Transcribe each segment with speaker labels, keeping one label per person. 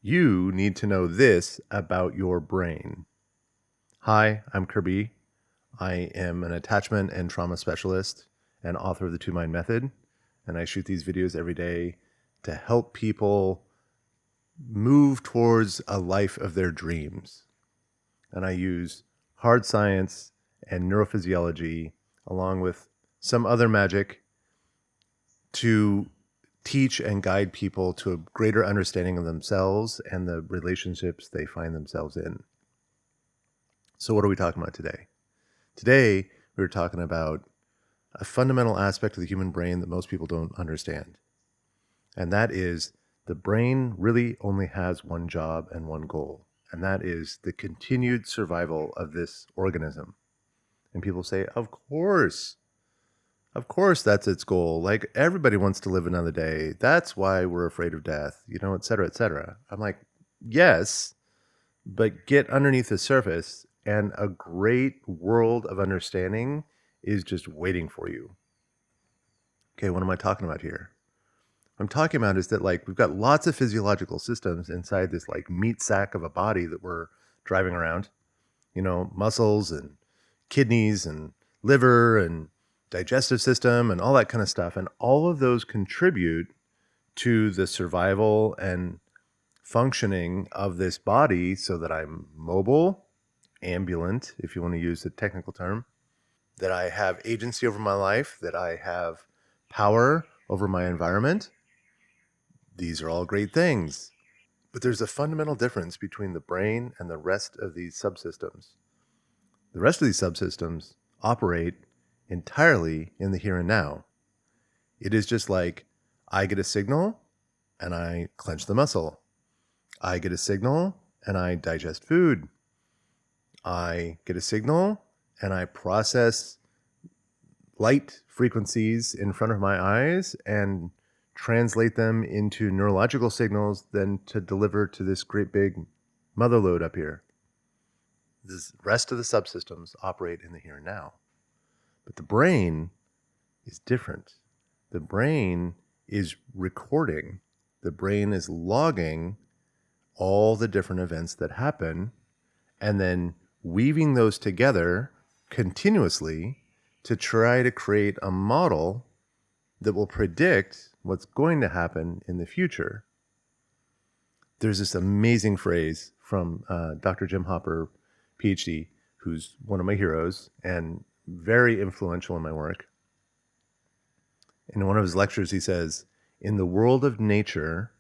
Speaker 1: You need to know this about your brain. Hi, I'm Kirby. I am an attachment and trauma specialist and author of the Two Mind Method. And I shoot these videos every day to help people move towards a life of their dreams. And I use hard science and neurophysiology along with some other magic to teach and guide people to a greater understanding of themselves and the relationships they find themselves in. So, what are we talking about today? Today, we're talking about a fundamental aspect of the human brain that most people don't understand. And that is the brain really only has one job and one goal, and that is the continued survival of this organism. And people say, of course, that's its goal. Like everybody wants to live another day. That's why we're afraid of death, et cetera, et cetera. I'm like, yes, but get underneath the surface, and a great world of understanding is just waiting for you. Okay, what am I talking about here? What I'm talking about is that like we've got lots of physiological systems inside this like meat sack of a body that we're driving around. Muscles and kidneys and liver and digestive system and all that kind of stuff. And all of those contribute to the survival and functioning of this body so that I'm mobile, ambulant, if you want to use the technical term, that I have agency over my life, that I have power over my environment. These are all great things. But there's a fundamental difference between the brain and the rest of these subsystems. The rest of these subsystems operate entirely in the here and now. It is just like I get a signal and I clench the muscle. I get a signal and I digest food. I get a signal and I process light frequencies in front of my eyes and translate them into neurological signals then to deliver to this great big mother lode up here. The rest of the subsystems operate in the here and now. But the brain is different. The brain is recording. The brain is logging all the different events that happen and then weaving those together continuously to try to create a model that will predict what's going to happen in the future. There's this amazing phrase from Dr. Jim Hopper, PhD, who's one of my heroes and very influential in my work. In one of his lectures, he says, in the world of nature,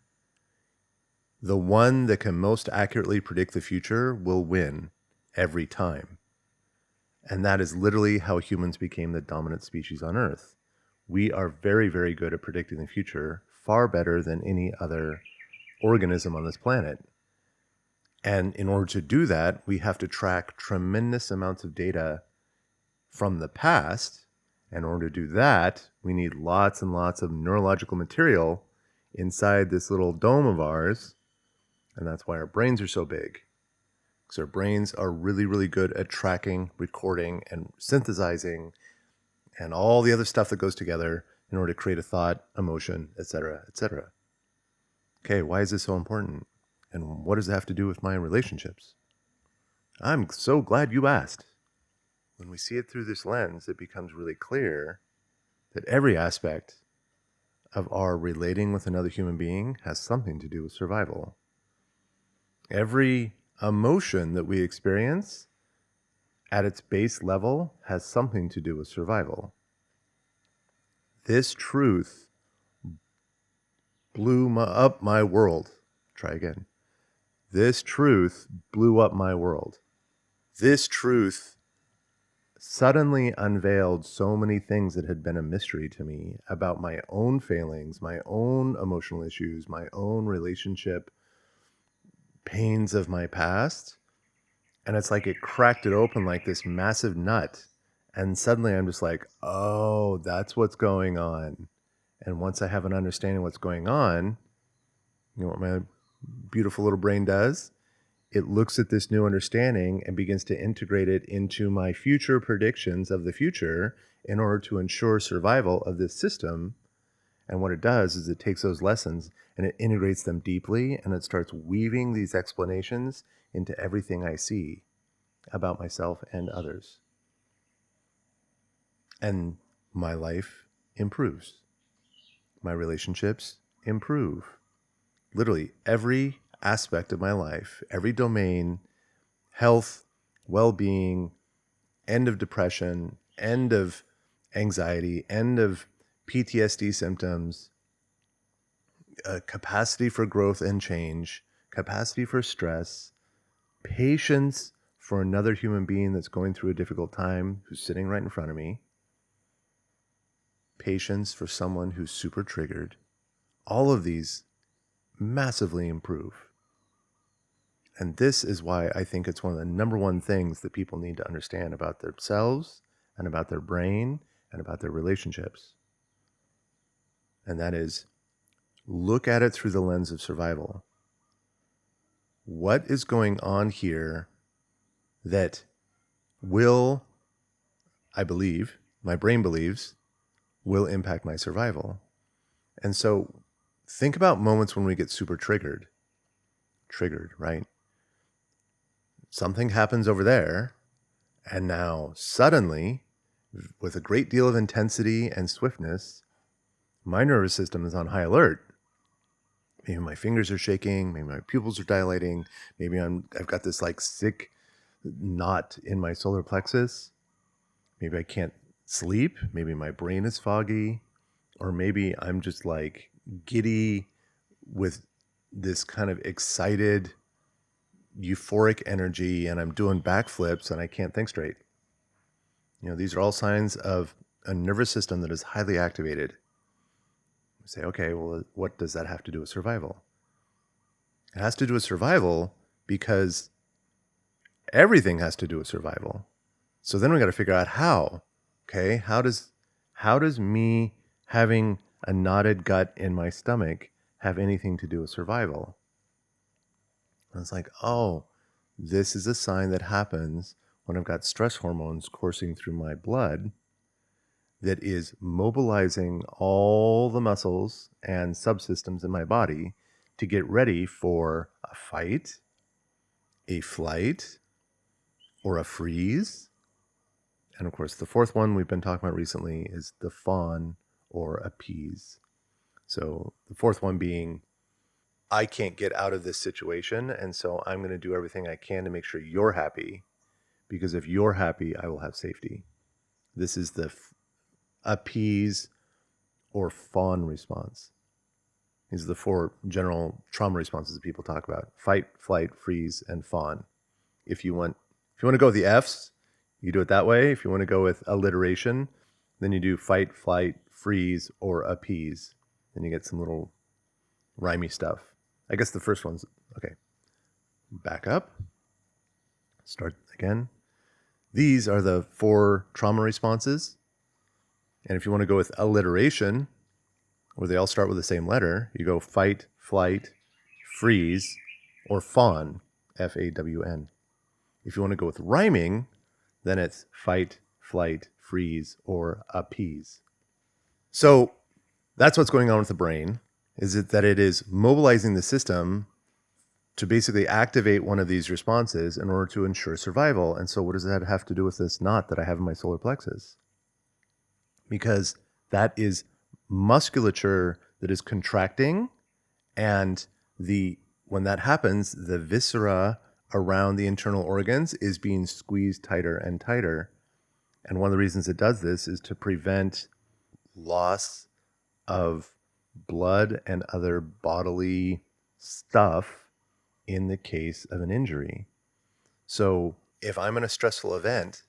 Speaker 1: the one that can most accurately predict the future will win every time. And that is literally how humans became the dominant species on Earth. We are very, very good at predicting the future, far better than any other organism on this planet. And in order to do that, we have to track tremendous amounts of data from the past. In order to do that, we need lots and lots of neurological material inside this little dome of ours. And that's why our brains are so big. Because our brains are really, really good at tracking, recording, and synthesizing, and all the other stuff that goes together in order to create a thought, emotion, etc., etc. Okay, why is this so important? And what does it have to do with my relationships? I'm so glad you asked. When we see it through this lens, it becomes really clear that every aspect of our relating with another human being has something to do with survival. Every emotion that we experience at its base level has something to do with survival. This truth blew up my world. Try again. This truth blew up my world. This truth suddenly unveiled so many things that had been a mystery to me about my own failings, my own emotional issues, my own relationship pains of my past. And it's like it cracked it open like this massive nut. And suddenly I'm just like, oh, that's what's going on. And once I have an understanding of what's going on, you know what my beautiful little brain does? It looks at this new understanding and begins to integrate it into my future predictions of the future in order to ensure survival of this system. And what it does is it takes those lessons and it integrates them deeply, and it starts weaving these explanations into everything I see about myself and others. And my life improves. My relationships improve. Literally every aspect of my life, every domain, health, well-being, end of depression, end of anxiety, end of PTSD symptoms, capacity for growth and change, capacity for stress, patience for another human being that's going through a difficult time who's sitting right in front of me, patience for someone who's super triggered. All of these massively improve. And this is why I think it's one of the number one things that people need to understand about themselves and about their brain and about their relationships. And that is, look at it through the lens of survival. What is going on here that will, I believe, my brain believes, will impact my survival? And so think about moments when we get super triggered, right? Something happens over there, and now suddenly, with a great deal of intensity and swiftness, my nervous system is on high alert. Maybe my fingers are shaking, maybe my pupils are dilating, maybe I've got this like sick knot in my solar plexus. Maybe I can't sleep, maybe my brain is foggy, or maybe I'm just like giddy with this kind of excited, euphoric energy, and I'm doing backflips and I can't think straight. These are all signs of a nervous system that is highly activated. You say, okay, well, what does that have to do with survival? It has to do with survival because everything has to do with survival. So then we got to figure out how. Okay, how does me having a knotted gut in my stomach have anything to do with survival? And it's like, oh, this is a sign that happens when I've got stress hormones coursing through my blood that is mobilizing all the muscles and subsystems in my body to get ready for a fight, a flight, or a freeze. And of course, the fourth one we've been talking about recently is the fawn or appease. So the fourth one being, I can't get out of this situation, and so I'm going to do everything I can to make sure you're happy, because if you're happy, I will have safety. This is the appease or fawn response. These are the four general trauma responses that people talk about: fight, flight, freeze, and fawn. If you want to go with the F's, you do it that way. If you want to go with alliteration, then you do fight, flight, freeze, or appease. Then you get some little rhymey stuff. I guess the first one's okay. Back up. Start again. These are the four trauma responses. And if you want to go with alliteration, where they all start with the same letter, you go fight, flight, freeze, or fawn, F-A-W-N. If you want to go with rhyming, then it's fight, flight, freeze, or appease. So that's what's going on with the brain, is that it is mobilizing the system to basically activate one of these responses in order to ensure survival. And so what does that have to do with this knot that I have in my solar plexus? Because that is musculature that is contracting, and when that happens, the viscera around the internal organs is being squeezed tighter and tighter. And one of the reasons it does this is to prevent loss of blood and other bodily stuff in the case of an injury. So if I'm in a stressful event,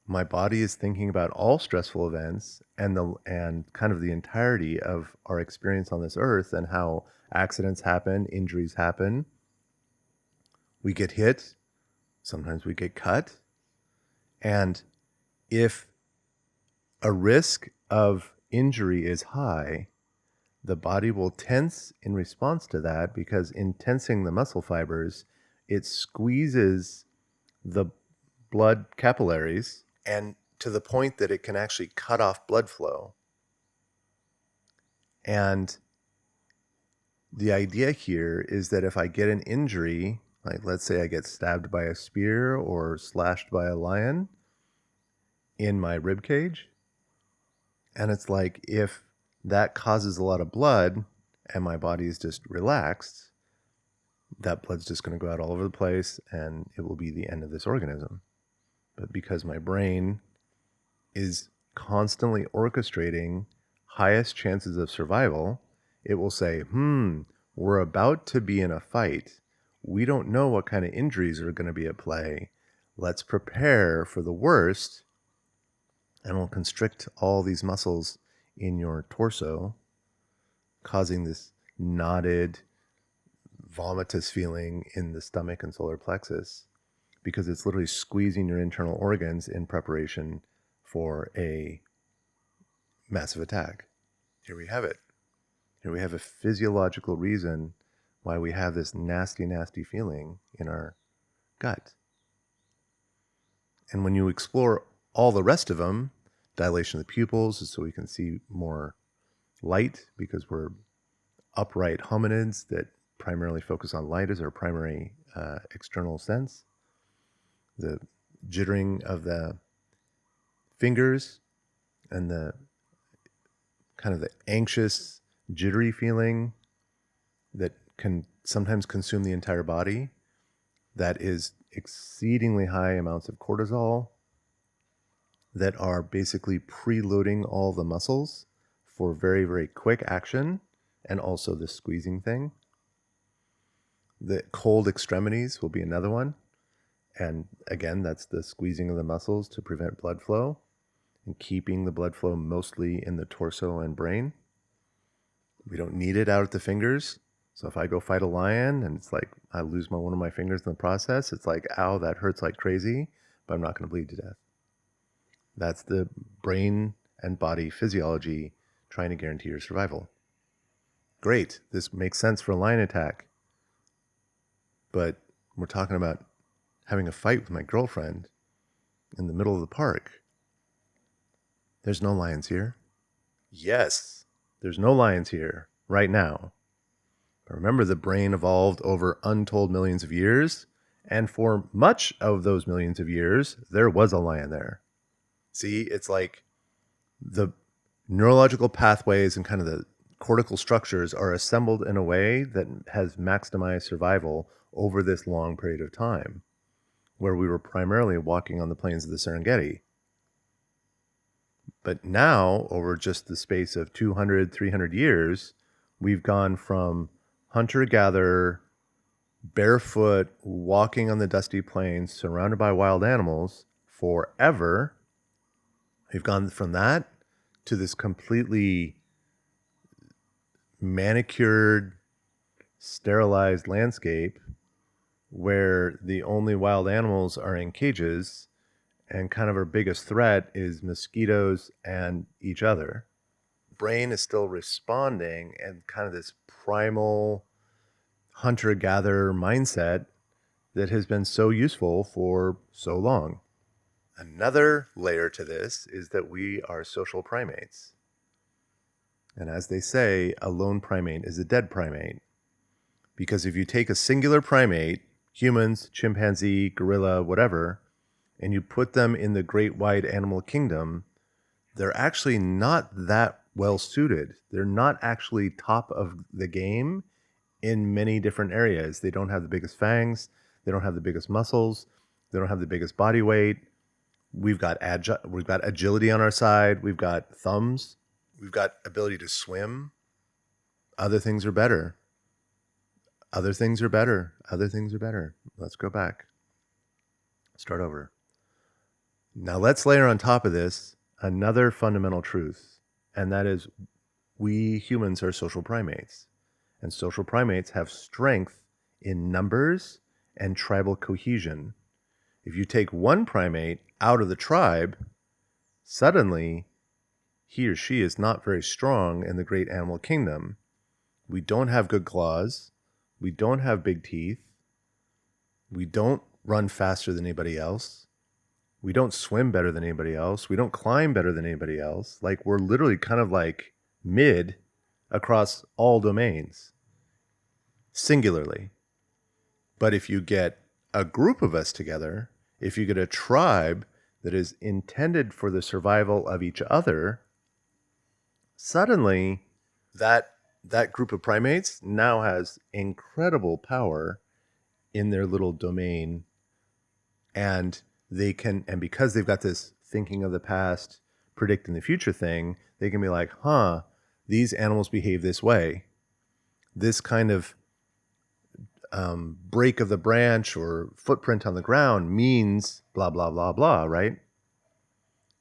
Speaker 1: my body is thinking about all stressful events and kind of the entirety of our experience on this earth, and how accidents happen, injuries happen. We get hit, sometimes we get cut. And if a risk of injury is high, the body will tense in response to that, because in tensing the muscle fibers, it squeezes the blood capillaries, and to the point that it can actually cut off blood flow. And the idea here is that if I get an injury, like let's say I get stabbed by a spear or slashed by a lion in my rib cage, and it's like if that causes a lot of blood and my body is just relaxed, that blood's just going to go out all over the place and it will be the end of this organism. But because my brain is constantly orchestrating highest chances of survival, it will say, we're about to be in a fight. We don't know what kind of injuries are going to be at play. Let's prepare for the worst. And will constrict all these muscles in your torso, causing this knotted, vomitous feeling in the stomach and solar plexus, because it's literally squeezing your internal organs in preparation for a massive attack. Here we have it. Here we have a physiological reason why we have this nasty, nasty feeling in our gut. And when you explore all the rest of them, dilation of the pupils is so we can see more light, because we're upright hominids that primarily focus on light as our primary external sense. The jittering of the fingers and the kind of the anxious, jittery feeling that can sometimes consume the entire body, that is exceedingly high amounts of cortisol that are basically preloading all the muscles for very, very quick action, and also the squeezing thing. The cold extremities will be another one. And again, that's the squeezing of the muscles to prevent blood flow and keeping the blood flow mostly in the torso and brain. We don't need it out at the fingers. So if I go fight a lion and it's like I lose one of my fingers in the process, it's like, ow, that hurts like crazy, but I'm not going to bleed to death. That's the brain and body physiology trying to guarantee your survival. Great, this makes sense for a lion attack. But we're talking about having a fight with my girlfriend in the middle of the park. There's no lions here. Yes, there's no lions here right now. But remember, the brain evolved over untold millions of years, and for much of those millions of years, there was a lion there. See, it's like the neurological pathways and kind of the cortical structures are assembled in a way that has maximized survival over this long period of time, where we were primarily walking on the plains of the Serengeti. But now, over just the space of 200, 300 years, we've gone from hunter-gatherer, barefoot, walking on the dusty plains, surrounded by wild animals forever. We've gone from that to this completely manicured, sterilized landscape where the only wild animals are in cages, and kind of our biggest threat is mosquitoes and each other. Brain is still responding, and kind of this primal hunter-gatherer mindset that has been so useful for so long. Another layer to this is that we are social primates. And as they say, a lone primate is a dead primate. Because if you take a singular primate, humans, chimpanzee, gorilla, whatever, and you put them in the great wide animal kingdom, they're actually not that well suited. They're not actually top of the game in many different areas. They don't have the biggest fangs. They don't have the biggest muscles. They don't have the biggest body weight. We've got agility on our side. We've got thumbs. We've got ability to swim. Other things are better. Other things are better. Other things are better. Let's go back. Start over. Now let's layer on top of this another fundamental truth, and that is we humans are social primates. And social primates have strength in numbers and tribal cohesion. If you take one primate out of the tribe, suddenly he or she is not very strong in the great animal kingdom. We don't have good claws. We don't have big teeth. We don't run faster than anybody else. We don't swim better than anybody else. We don't climb better than anybody else. Like, we're literally kind of like mid across all domains, singularly. But if you get a group of us together, if you get a tribe that is intended for the survival of each other, suddenly that group of primates now has incredible power in their little domain, and because they've got this thinking of the past, predicting the future thing, they can be like, these animals behave this way. This kind of break of the branch or footprint on the ground means blah, blah, blah, blah, right?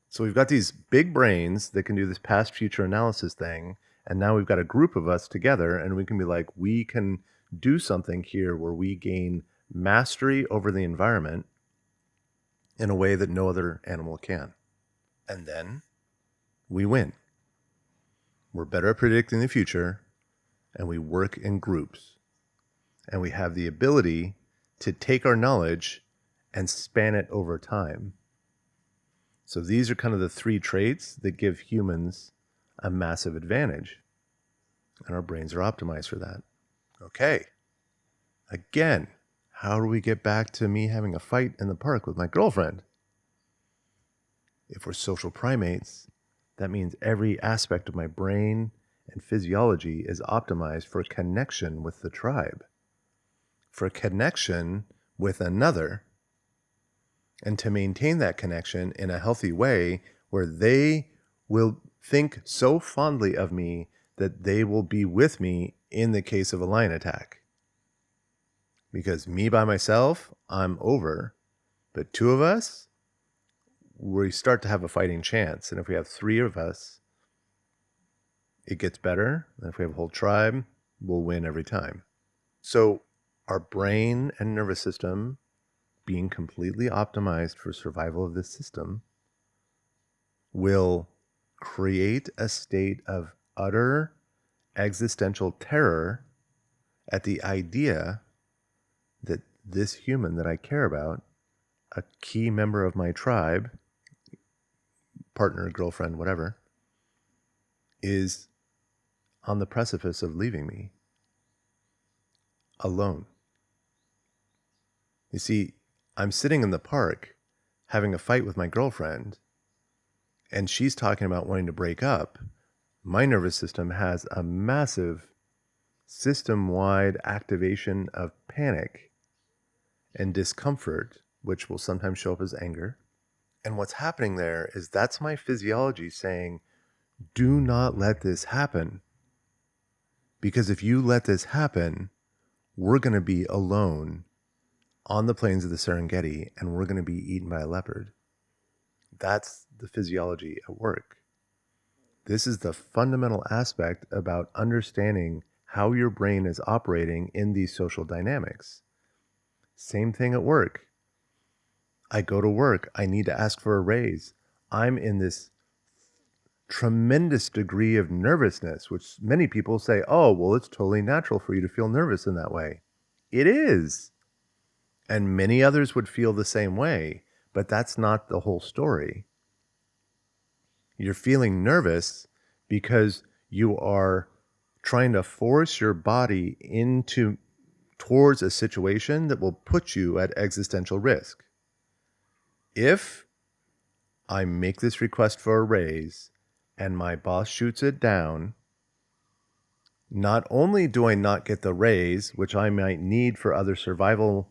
Speaker 1: So we've got these big brains that can do this past future analysis thing. And now we've got a group of us together, and we can be like, we can do something here where we gain mastery over the environment in a way that no other animal can. And then we win. We're better at predicting the future, and we work in groups. And we have the ability to take our knowledge and span it over time. So these are kind of the three traits that give humans a massive advantage. And our brains are optimized for that. Okay. Again, how do we get back to me having a fight in the park with my girlfriend? If we're social primates, that means every aspect of my brain and physiology is optimized for connection with the tribe, for connection with another, and to maintain that connection in a healthy way where they will think so fondly of me that they will be with me in the case of a lion attack. Because me by myself, I'm over. But two of us, we start to have a fighting chance. And if we have three of us, it gets better. And if we have a whole tribe, we'll win every time. So our brain and nervous system being completely optimized for survival of this system will create a state of utter existential terror at the idea that this human that I care about, a key member of my tribe, partner, girlfriend, whatever, is on the precipice of leaving me alone. You see, I'm sitting in the park having a fight with my girlfriend, and she's talking about wanting to break up. My nervous system has a massive system-wide activation of panic and discomfort, which will sometimes show up as anger. And what's happening there is that's my physiology saying, do not let this happen. Because if you let this happen, we're going to be alone on the plains of the Serengeti, and we're going to be eaten by a leopard. That's the physiology at work. This is the fundamental aspect about understanding how your brain is operating in these social dynamics. Same thing at work. I go to work. I need to ask for a raise. I'm in this tremendous degree of nervousness, which many people say, oh, well, it's totally natural for you to feel nervous in that way. It is. And many others would feel the same way, but that's not the whole story. You're feeling nervous because you are trying to force your body towards a situation that will put you at existential risk. If I make this request for a raise and my boss shoots it down, not only do I not get the raise, which I might need for other survival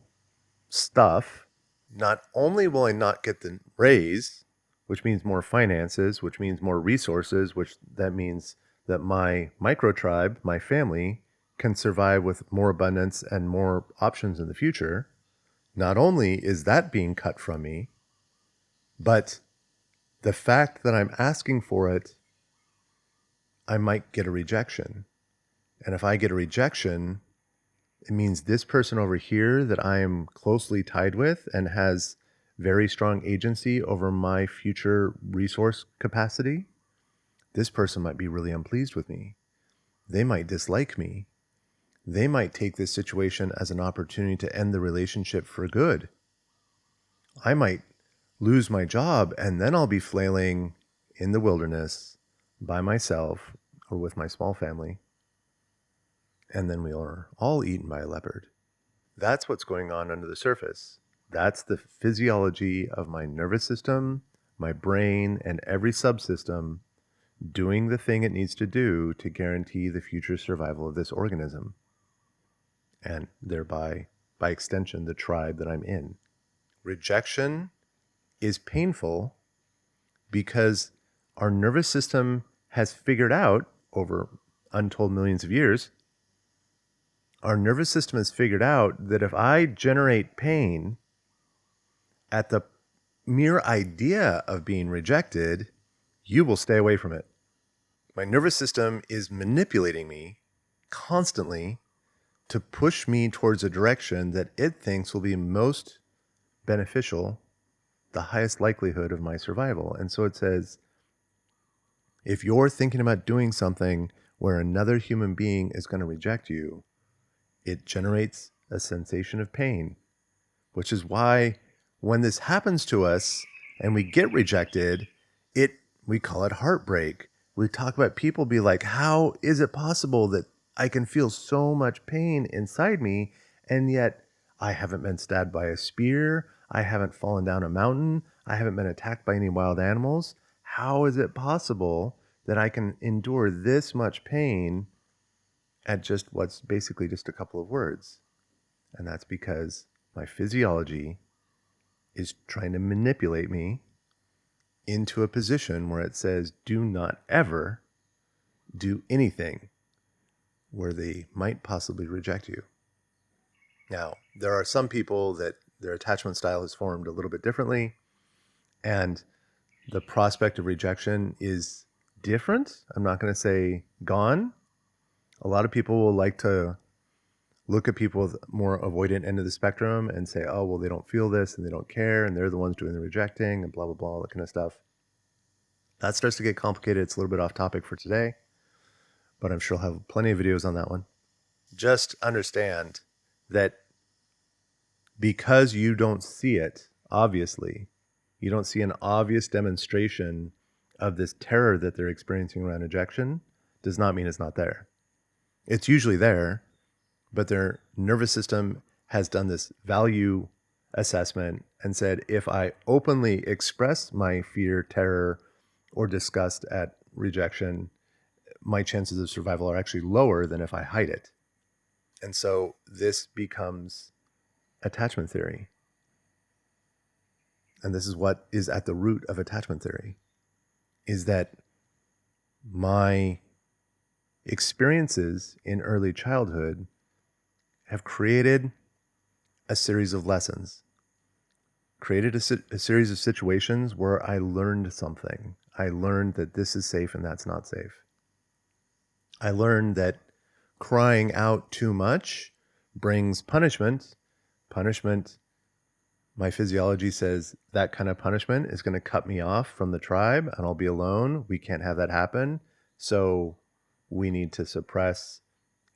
Speaker 1: stuff, not only will I not get the raise, which means more finances, which means more resources, which that means that my micro tribe, my family, can survive with more abundance and more options in the future. Not only is that being cut from me, but the fact that I'm asking for it, I might get a rejection. And if I get a rejection, it means this person over here that I am closely tied with and has very strong agency over my future resource capacity, this person might be really unpleased with me. They might dislike me. They might take this situation as an opportunity to end the relationship for good. I might lose my job, and then I'll be flailing in the wilderness by myself or with my small family and then we are all eaten by a leopard. That's what's going on under the surface. That's the physiology of my nervous system, my brain, and every subsystem doing the thing it needs to do to guarantee the future survival of this organism, and thereby, by extension, the tribe that I'm in. Rejection is painful because our nervous system has figured out over untold millions of years, our nervous system has figured out that if I generate pain at the mere idea of being rejected, you will stay away from it. My nervous system is manipulating me constantly to push me towards a direction that it thinks will be most beneficial, the highest likelihood of my survival. And so it says, if you're thinking about doing something where another human being is going to reject you, it generates a sensation of pain, which is why when this happens to us and we get rejected, we call it heartbreak. We talk about people be like, how is it possible that I can feel so much pain inside me and yet I haven't been stabbed by a spear, I haven't fallen down a mountain, I haven't been attacked by any wild animals? How is it possible that I can endure this much pain at just what's basically just a couple of words? And that's because my physiology is trying to manipulate me into a position where it says, do not ever do anything where they might possibly reject you. Now, there are some people that their attachment style is formed a little bit differently, and the prospect of rejection is different. I'm not going to say gone. A lot of people will like to look at people with more avoidant end of the spectrum and say, oh, well, they don't feel this and they don't care and they're the ones doing the rejecting and blah, blah, blah, all that kind of stuff. That starts to get complicated. It's a little bit off topic for today, but I'm sure I'll have plenty of videos on that one. Just understand that because you don't see it, obviously, you don't see an obvious demonstration of this terror that they're experiencing around rejection, does not mean it's not there. It's usually there, but their nervous system has done this value assessment and said, if I openly express my fear, terror, or disgust at rejection, my chances of survival are actually lower than if I hide it. And so this becomes attachment theory. And this is what is at the root of attachment theory, is that my experiences in early childhood have created a series of lessons, created a series of situations where I learned something. I learned that this is safe and that's not safe. I learned that crying out too much brings punishment. Punishment, my physiology says that kind of punishment is going to cut me off from the tribe and I'll be alone. We can't have that happen. So we need to suppress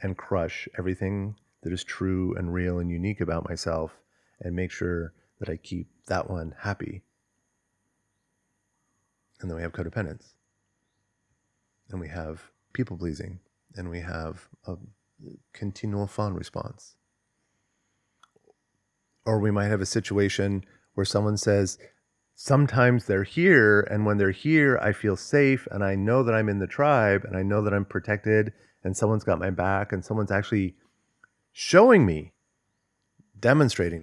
Speaker 1: and crush everything that is true and real and unique about myself and make sure that I keep that one happy. And then we have codependence. And we have people pleasing. And we have a continual fawn response. Or we might have a situation where someone says, sometimes they're here, and when they're here, I feel safe, and I know that I'm in the tribe, and I know that I'm protected, and someone's got my back, and someone's actually showing me, demonstrating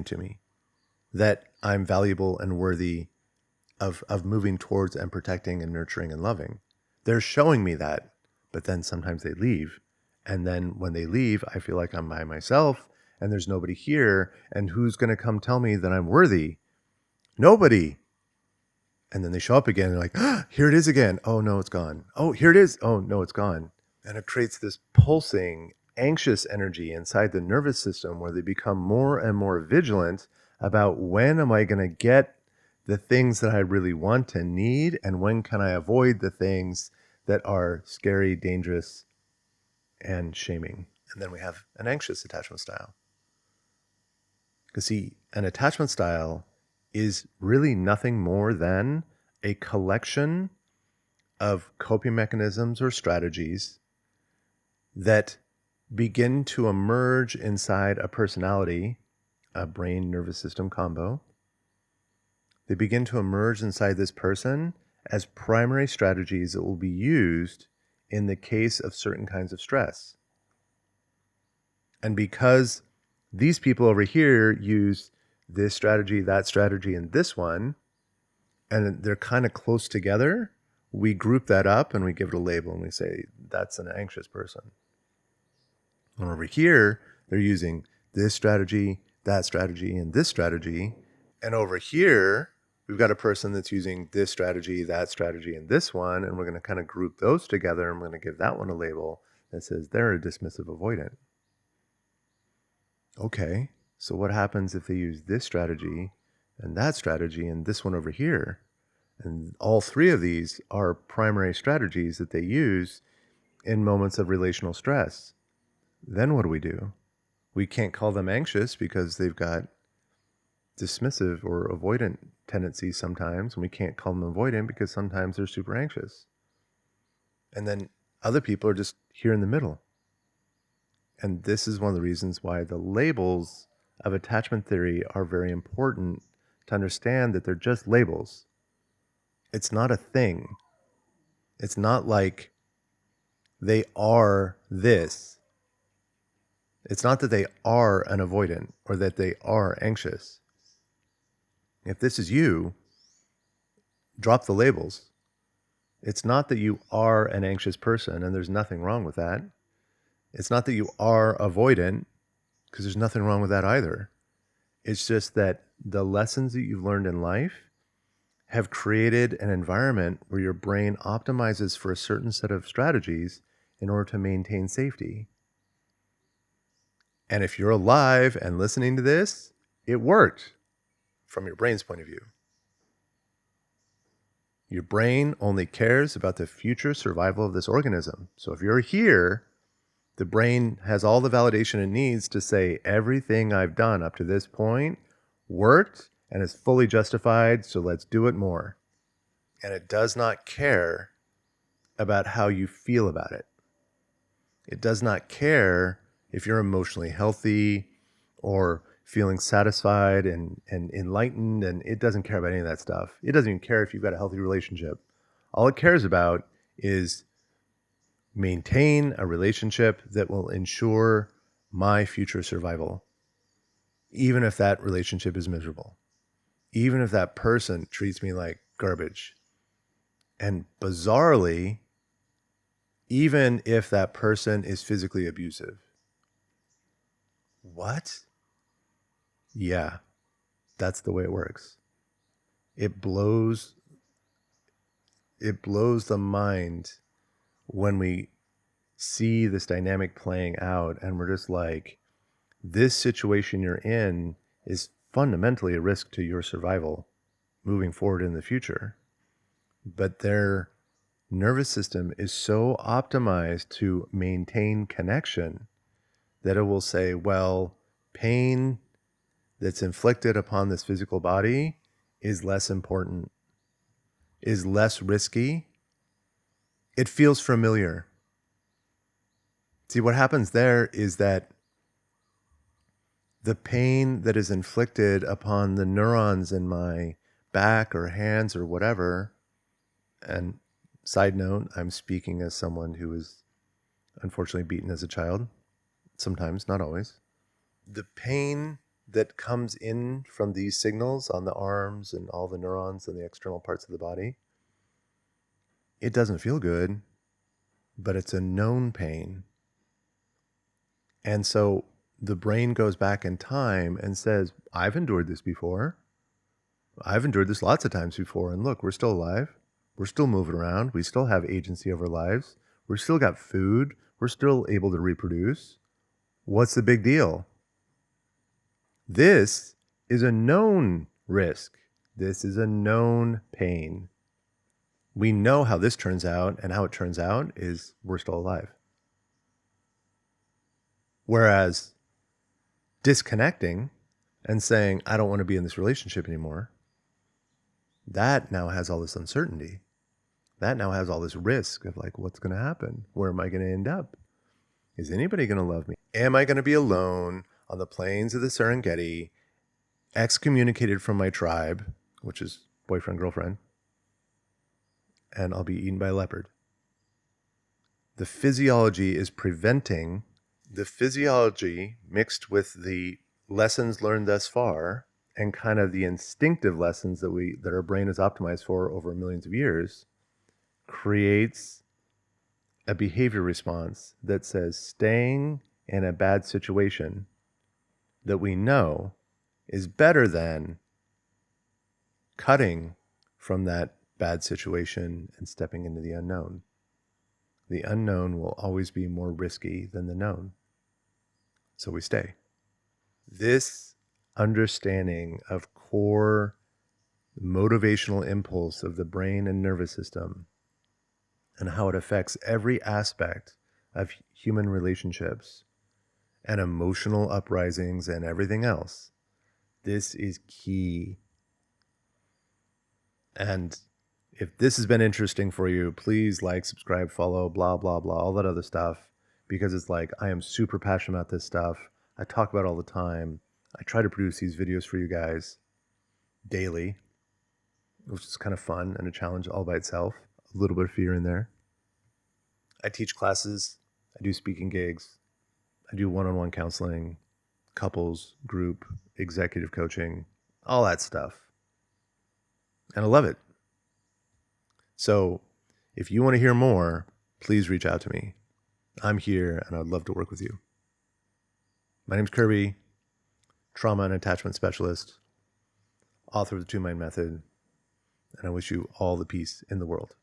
Speaker 1: to me that I'm valuable and worthy of moving towards and protecting and nurturing and loving. They're showing me that, but then sometimes they leave. And then when they leave, I feel like I'm by myself and there's nobody here. And who's going to come tell me that I'm worthy? Nobody. And then they show up again and they're like, ah, here it is again. Oh, no, it's gone. Oh, here it is. Oh, no, it's gone. And it creates this pulsing, anxious energy inside the nervous system where they become more and more vigilant about when am I going to get the things that I really want and need, and when can I avoid the things that are scary, dangerous, and shaming. And then we have an anxious attachment style. Because see, an attachment style is really nothing more than a collection of coping mechanisms or strategies that begin to emerge inside a personality, a brain nervous system combo. They begin to emerge inside this person as primary strategies that will be used in the case of certain kinds of stress. And because these people over here use this strategy, that strategy, and this one, and they're kind of close together, we group that up and we give it a label and we say, that's an anxious person. And over here, they're using this strategy, and this strategy. And over here, we've got a person that's using this strategy, and this one. And we're going to kind of group those together. And we're going to give that one a label that says they're a dismissive avoidant. Okay, so what happens if they use this strategy and this one over here? And all three of these are primary strategies that they use in moments of relational stress. Then what do? We can't call them anxious because they've got dismissive or avoidant tendencies sometimes. And we can't call them avoidant because sometimes they're super anxious. And then other people are just here in the middle. And this is one of the reasons why the labels of attachment theory are very important, to understand that they're just labels. It's not a thing. It's not like they are this. It's not that they are an avoidant or that they are anxious. If this is you, drop the labels. It's not that you are an anxious person, and there's nothing wrong with that. It's not that you are avoidant, because there's nothing wrong with that either. It's just that the lessons that you've learned in life have created an environment where your brain optimizes for a certain set of strategies in order to maintain safety. And if you're alive and listening to this, it worked from your brain's point of view. Your brain only cares about the future survival of this organism. So if you're here, the brain has all the validation it needs to say everything I've done up to this point worked and is fully justified, so let's do it more. And it does not care about how you feel about it. It does not care if you're emotionally healthy or feeling satisfied and enlightened, and it doesn't care about any of that stuff. It doesn't even care if you've got a healthy relationship. All it cares about is maintain a relationship that will ensure my future survival, even if that relationship is miserable, even if that person treats me like garbage. And bizarrely, even if that person is physically abusive. What? Yeah, that's the way it works. It blows the mind when we see this dynamic playing out and we're just like, this situation you're in is fundamentally a risk to your survival moving forward in the future. But their nervous system is so optimized to maintain connection that it will say, well, pain that's inflicted upon this physical body is less important, is less risky. It feels familiar. See, what happens there is that the pain that is inflicted upon the neurons in my back or hands or whatever, and side note, I'm speaking as someone who was unfortunately beaten as a child, sometimes, not always. The pain that comes in from these signals on the arms and all the neurons and the external parts of the body, it doesn't feel good, but it's a known pain. And so the brain goes back in time and says, I've endured this before. I've endured this lots of times before. And look, we're still alive. We're still moving around. We still have agency over our lives. We're still got food. We're still able to reproduce. What's the big deal? This is a known risk. This is a known pain. We know how this turns out, and how it turns out is we're still alive. Whereas disconnecting and saying, I don't want to be in this relationship anymore, that now has all this uncertainty. That now has all this risk of like, what's going to happen? Where am I going to end up? Is anybody going to love me? Am I going to be alone on the plains of the Serengeti, excommunicated from my tribe, which is boyfriend, girlfriend, and I'll be eaten by a leopard? The physiology is preventing, the physiology mixed with the lessons learned thus far and kind of the instinctive lessons that our brain is optimized for over millions of years creates a behavior response that says staying in a bad situation that we know is better than cutting from that bad situation and stepping into the unknown. The unknown will always be more risky than the known. So we stay. This understanding of core motivational impulse of the brain and nervous system and how it affects every aspect of human relationships and emotional uprisings and everything else. This is key. And if this has been interesting for you, please like, subscribe, follow, blah, blah, blah, all that other stuff, because it's like, I am super passionate about this stuff. I talk about it all the time. I try to produce these videos for you guys daily, which is kind of fun and a challenge all by itself. A little bit of fear in there. I teach classes. I do speaking gigs. I do one-on-one counseling, couples, group, executive coaching, all that stuff. And I love it. So if you want to hear more, please reach out to me. I'm here and I'd love to work with you. My name's Kirby, trauma and attachment specialist, author of the Two Mind Method, and I wish you all the peace in the world.